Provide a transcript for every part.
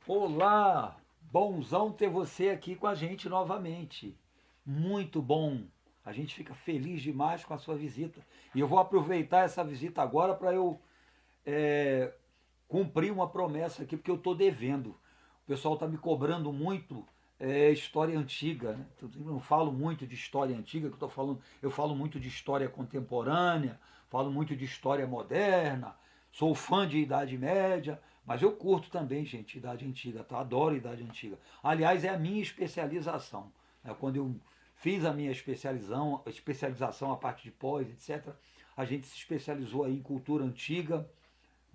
Olá, bonzão ter você aqui com a gente novamente. Muito bom. A gente fica feliz demais com a sua visita. E eu vou aproveitar essa visita agora para eu é, cumprir uma promessa aqui, porque eu estou devendo. O pessoal está me cobrando muito história antiga, né? Eu não falo muito de história antiga, que eu falo muito de história contemporânea, falo muito de história moderna, sou fã de Idade Média, mas eu curto também, gente, Idade Antiga, tá? Adoro Idade Antiga. Aliás, é a minha especialização. Né? Quando eu fiz a minha especialização, a parte de pós, etc., a gente se especializou aí em cultura antiga,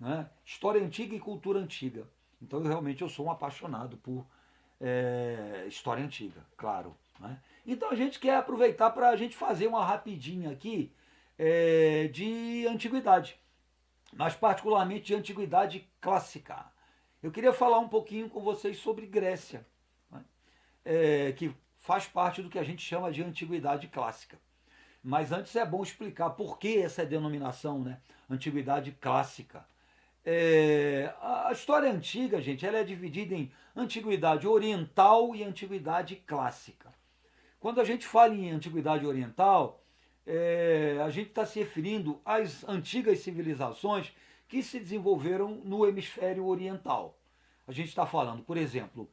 né? História antiga e cultura antiga. Então, eu sou um apaixonado por história antiga, claro. Né? Então, a gente quer aproveitar para a gente fazer uma rapidinha aqui de antiguidade, mas particularmente de antiguidade clássica. Eu queria falar um pouquinho com vocês sobre Grécia, né? Que faz parte do que a gente chama de antiguidade clássica. Mas antes é bom explicar por que essa denominação, né? Antiguidade clássica. A história antiga, gente, ela é dividida em antiguidade oriental e antiguidade clássica. Quando a gente fala em antiguidade oriental, a gente está se referindo às antigas civilizações que se desenvolveram no hemisfério oriental. A gente está falando, por exemplo,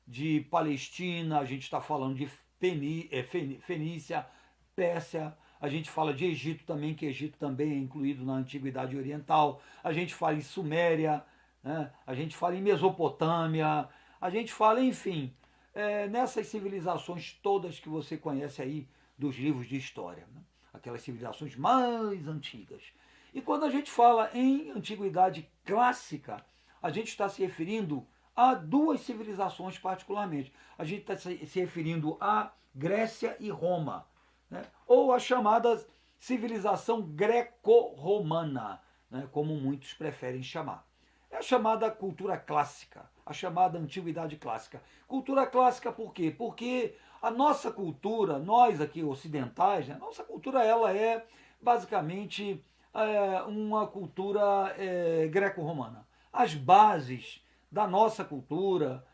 de Palestina, a gente está falando de Fenícia, Pérsia, a gente fala de Egito também, que Egito também é incluído na Antiguidade Oriental, a gente fala em Suméria, né? A gente fala em Mesopotâmia, a gente fala, enfim, nessas civilizações todas que você conhece aí dos livros de história, né? Aquelas civilizações mais antigas. E quando a gente fala em Antiguidade Clássica, a gente está se referindo a duas civilizações particularmente. A gente está se referindo a Grécia e Roma, né? Ou a chamada civilização greco-romana, né? Como muitos preferem chamar. É a chamada cultura clássica, a chamada antiguidade clássica. Cultura clássica por quê? Porque a nossa cultura, nós aqui ocidentais, né? Nossa cultura ela é basicamente uma cultura greco-romana. As bases da nossa cultura,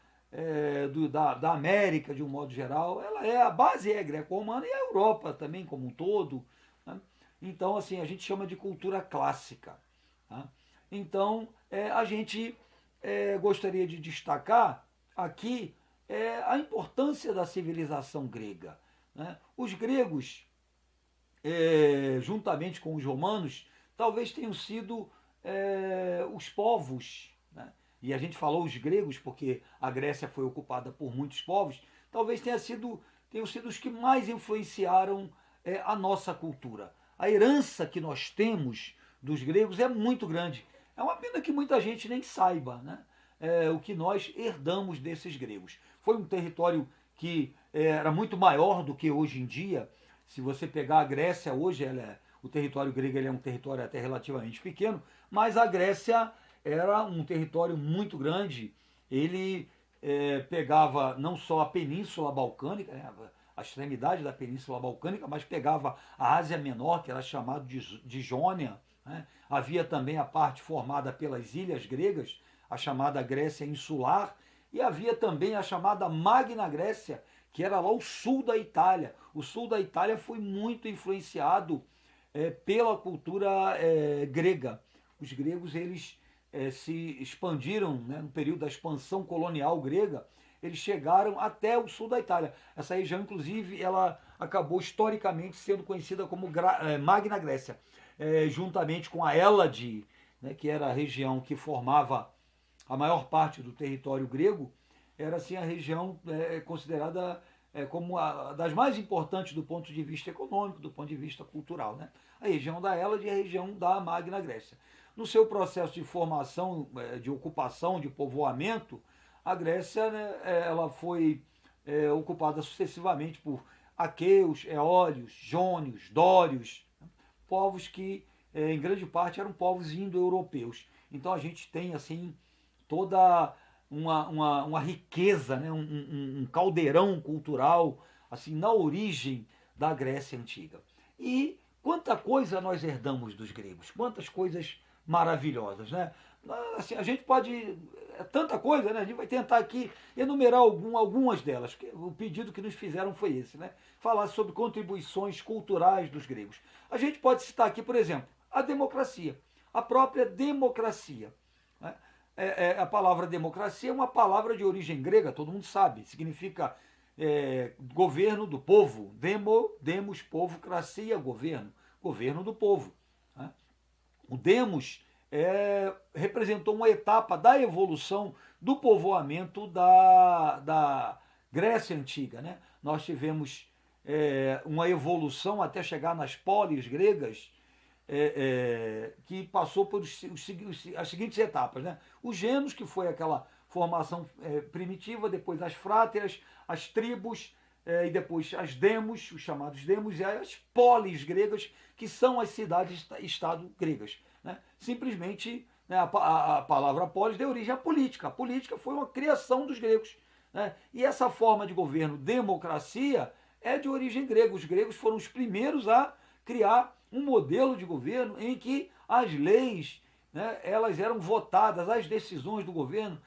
da América de um modo geral, a base é greco-romana e a Europa também como um todo. Né? Então, assim, a gente chama de cultura clássica. Tá? Então, a gente gostaria de destacar aqui a importância da civilização grega. Né? Os gregos, juntamente com os romanos, talvez tenham sido os povos, né? E a gente falou os gregos porque a Grécia foi ocupada por muitos povos, talvez tenham sido os que mais influenciaram a nossa cultura. A herança que nós temos dos gregos é muito grande. É uma pena que muita gente nem saiba, né? O que nós herdamos desses gregos. Foi um território que era muito maior do que hoje em dia. Se você pegar a Grécia hoje, o território grego é um território até relativamente pequeno, mas a Grécia era um território muito grande. Ele pegava não só a Península Balcânica, né, a extremidade da Península Balcânica, mas pegava a Ásia Menor, que era chamado de Jônia. Né? Havia também a parte formada pelas ilhas gregas, a chamada Grécia Insular, e havia também a chamada Magna Grécia, que era lá o sul da Itália. O sul da Itália foi muito influenciado pela cultura grega. Os gregos eles se expandiram, né, no período da expansão colonial grega, eles chegaram até o sul da Itália. Essa região, inclusive, ela acabou historicamente sendo conhecida como Magna Grécia, juntamente com a Hélade, né, que era a região que formava a maior parte do território grego, era assim a região considerada como a das mais importantes do ponto de vista econômico, do ponto de vista cultural. Né? A região da Hélade e a região da Magna Grécia. No seu processo de formação, de ocupação, de povoamento, a Grécia, né, ela foi ocupada sucessivamente por aqueus, eólios, jônios, dórios, né? Povos que, em grande parte, eram povos indo-europeus. Então a gente tem assim toda uma riqueza, né? Um caldeirão cultural assim na origem da Grécia Antiga. E quanta coisa nós herdamos dos gregos, quantas coisas maravilhosas. Né? Assim, a gente pode. É tanta coisa, né? A gente vai tentar aqui enumerar algumas delas. O pedido que nos fizeram foi esse, né? Falar sobre contribuições culturais dos gregos. A gente pode citar aqui, por exemplo, a democracia. A própria democracia. Né? A palavra democracia é uma palavra de origem grega, todo mundo sabe. Significa governo do povo. Demos, povo, cracia, governo. Governo do povo. Né? O demos representou uma etapa da evolução do povoamento da Grécia Antiga. Né? Nós tivemos uma evolução até chegar nas polis gregas, que passou por as seguintes etapas. Né? Os genos, que foi aquela formação primitiva, depois as fráteras, as tribos, e depois as demos, os chamados demos, e as polis gregas, que são as cidades-estado gregas. Né? Simplesmente, né, a palavra polis deu origem à política. A política foi uma criação dos gregos. Né? E essa forma de governo, democracia, é de origem grega. Os gregos foram os primeiros a criar um modelo de governo em que as leis, né, elas eram votadas, as decisões do governo,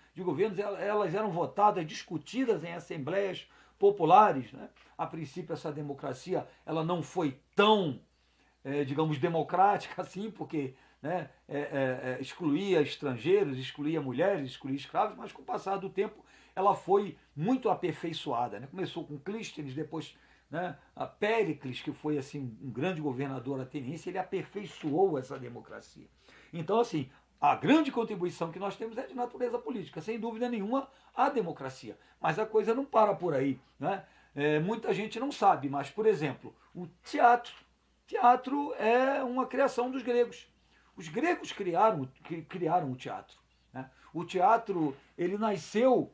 elas eram votadas, discutidas em assembleias populares. Né? A princípio, essa democracia ela não foi tão, digamos, democrática assim, porque né, excluía estrangeiros, excluía mulheres, excluía escravos, mas com o passar do tempo ela foi muito aperfeiçoada. Né? Começou com Clístenes, depois né, a Péricles, que foi assim, um grande governador ateniense, ele aperfeiçoou essa democracia. Então, assim, a grande contribuição que nós temos é de natureza política, sem dúvida nenhuma, a democracia. Mas a coisa não para por aí. Né? Muita gente não sabe, mas, por exemplo, o teatro. Teatro é uma criação dos gregos. Os gregos criaram o teatro. Né? O teatro ele nasceu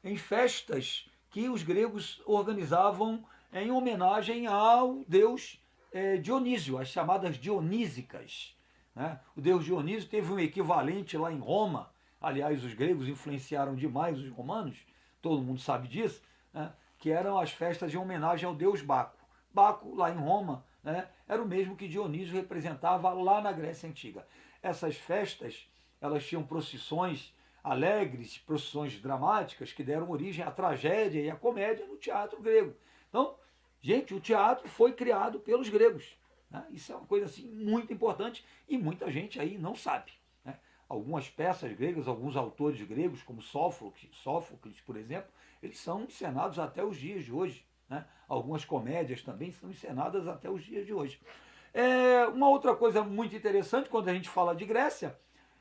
em festas que os gregos organizavam em homenagem ao deus Dionísio, as chamadas dionísicas. Né? O deus Dionísio teve um equivalente lá em Roma. Aliás, os gregos influenciaram demais os romanos, todo mundo sabe disso, né? Que eram as festas em homenagem ao deus Baco. Baco, lá em Roma, né, era o mesmo que Dionísio representava lá na Grécia Antiga. Essas festas, elas tinham procissões alegres, procissões dramáticas, que deram origem à tragédia e à comédia no teatro grego. Então, gente, o teatro foi criado pelos gregos. Né? Isso é uma coisa assim, muito importante e muita gente aí não sabe. Né? Algumas peças gregas, alguns autores gregos, como Sófocles, por exemplo, eles são encenados até os dias de hoje. Né? Algumas comédias também são encenadas até os dias de hoje. Uma outra coisa muito interessante quando a gente fala de Grécia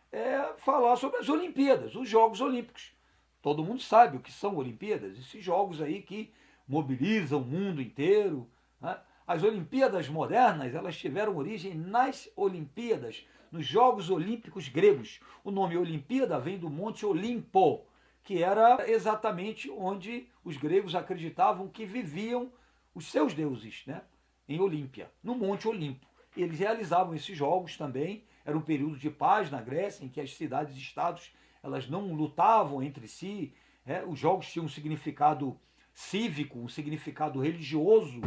é falar sobre as Olimpíadas, os Jogos Olímpicos. Todo mundo sabe o que são Olimpíadas, esses jogos aí que mobilizam o mundo inteiro. Né? As Olimpíadas modernas, elas tiveram origem nas Olimpíadas, nos Jogos Olímpicos gregos. O nome Olimpíada vem do Monte Olimpo, que era exatamente onde os gregos acreditavam que viviam os seus deuses, né? Em Olímpia, no Monte Olimpo. Eles realizavam esses jogos também, era um período de paz na Grécia, em que as cidades-estados elas não lutavam entre si. Os jogos tinham um significado cívico, um significado religioso.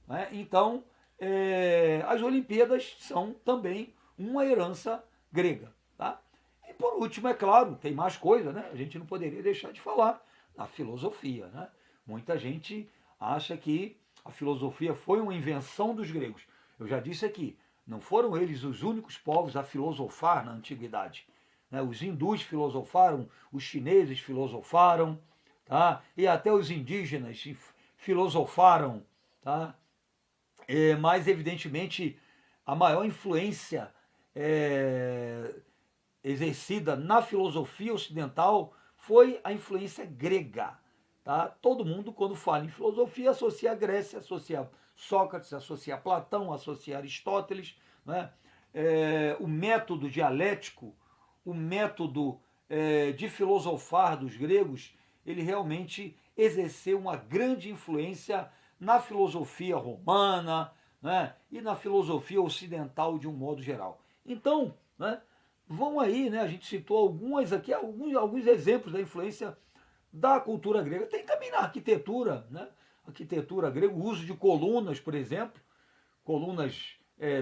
Né? Então, as Olimpíadas são também uma herança grega. Tá? E por último, é claro, tem mais coisa, né? A gente não poderia deixar de falar da filosofia. Né? Muita gente acha que a filosofia foi uma invenção dos gregos. Eu já disse aqui, não foram eles os únicos povos a filosofar na antiguidade. Né? Os hindus filosofaram, os chineses filosofaram, tá? E até os indígenas filosofaram. Tá? Mas, evidentemente, a maior influência exercida na filosofia ocidental foi a influência grega. Tá? Todo mundo, quando fala em filosofia, associa a Grécia, associa Sócrates, associa Platão, associa Aristóteles. Né? O método dialético, o método de filosofar dos gregos, ele realmente exerceu uma grande influência na filosofia romana, né? E na filosofia ocidental de um modo geral. Então, né, vão aí, né, a gente citou alguns exemplos da influência da cultura grega. Tem também na arquitetura, né? Arquitetura grega, o uso de colunas, por exemplo, colunas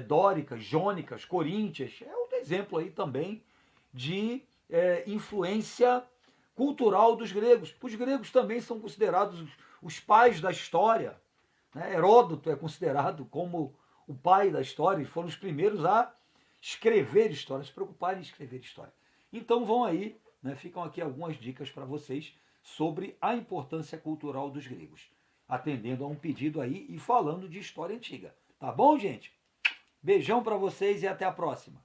dóricas, jônicas, coríntias, é um exemplo aí também de influência cultural dos gregos. Os gregos também são considerados os pais da história, né? Heródoto é considerado como o pai da história, eles foram os primeiros a escrever história, se preocuparem em escrever história. Então vão aí, né, ficam aqui algumas dicas para vocês sobre a importância cultural dos gregos, atendendo a um pedido aí e falando de história antiga. Tá bom, gente? Beijão para vocês e até a próxima.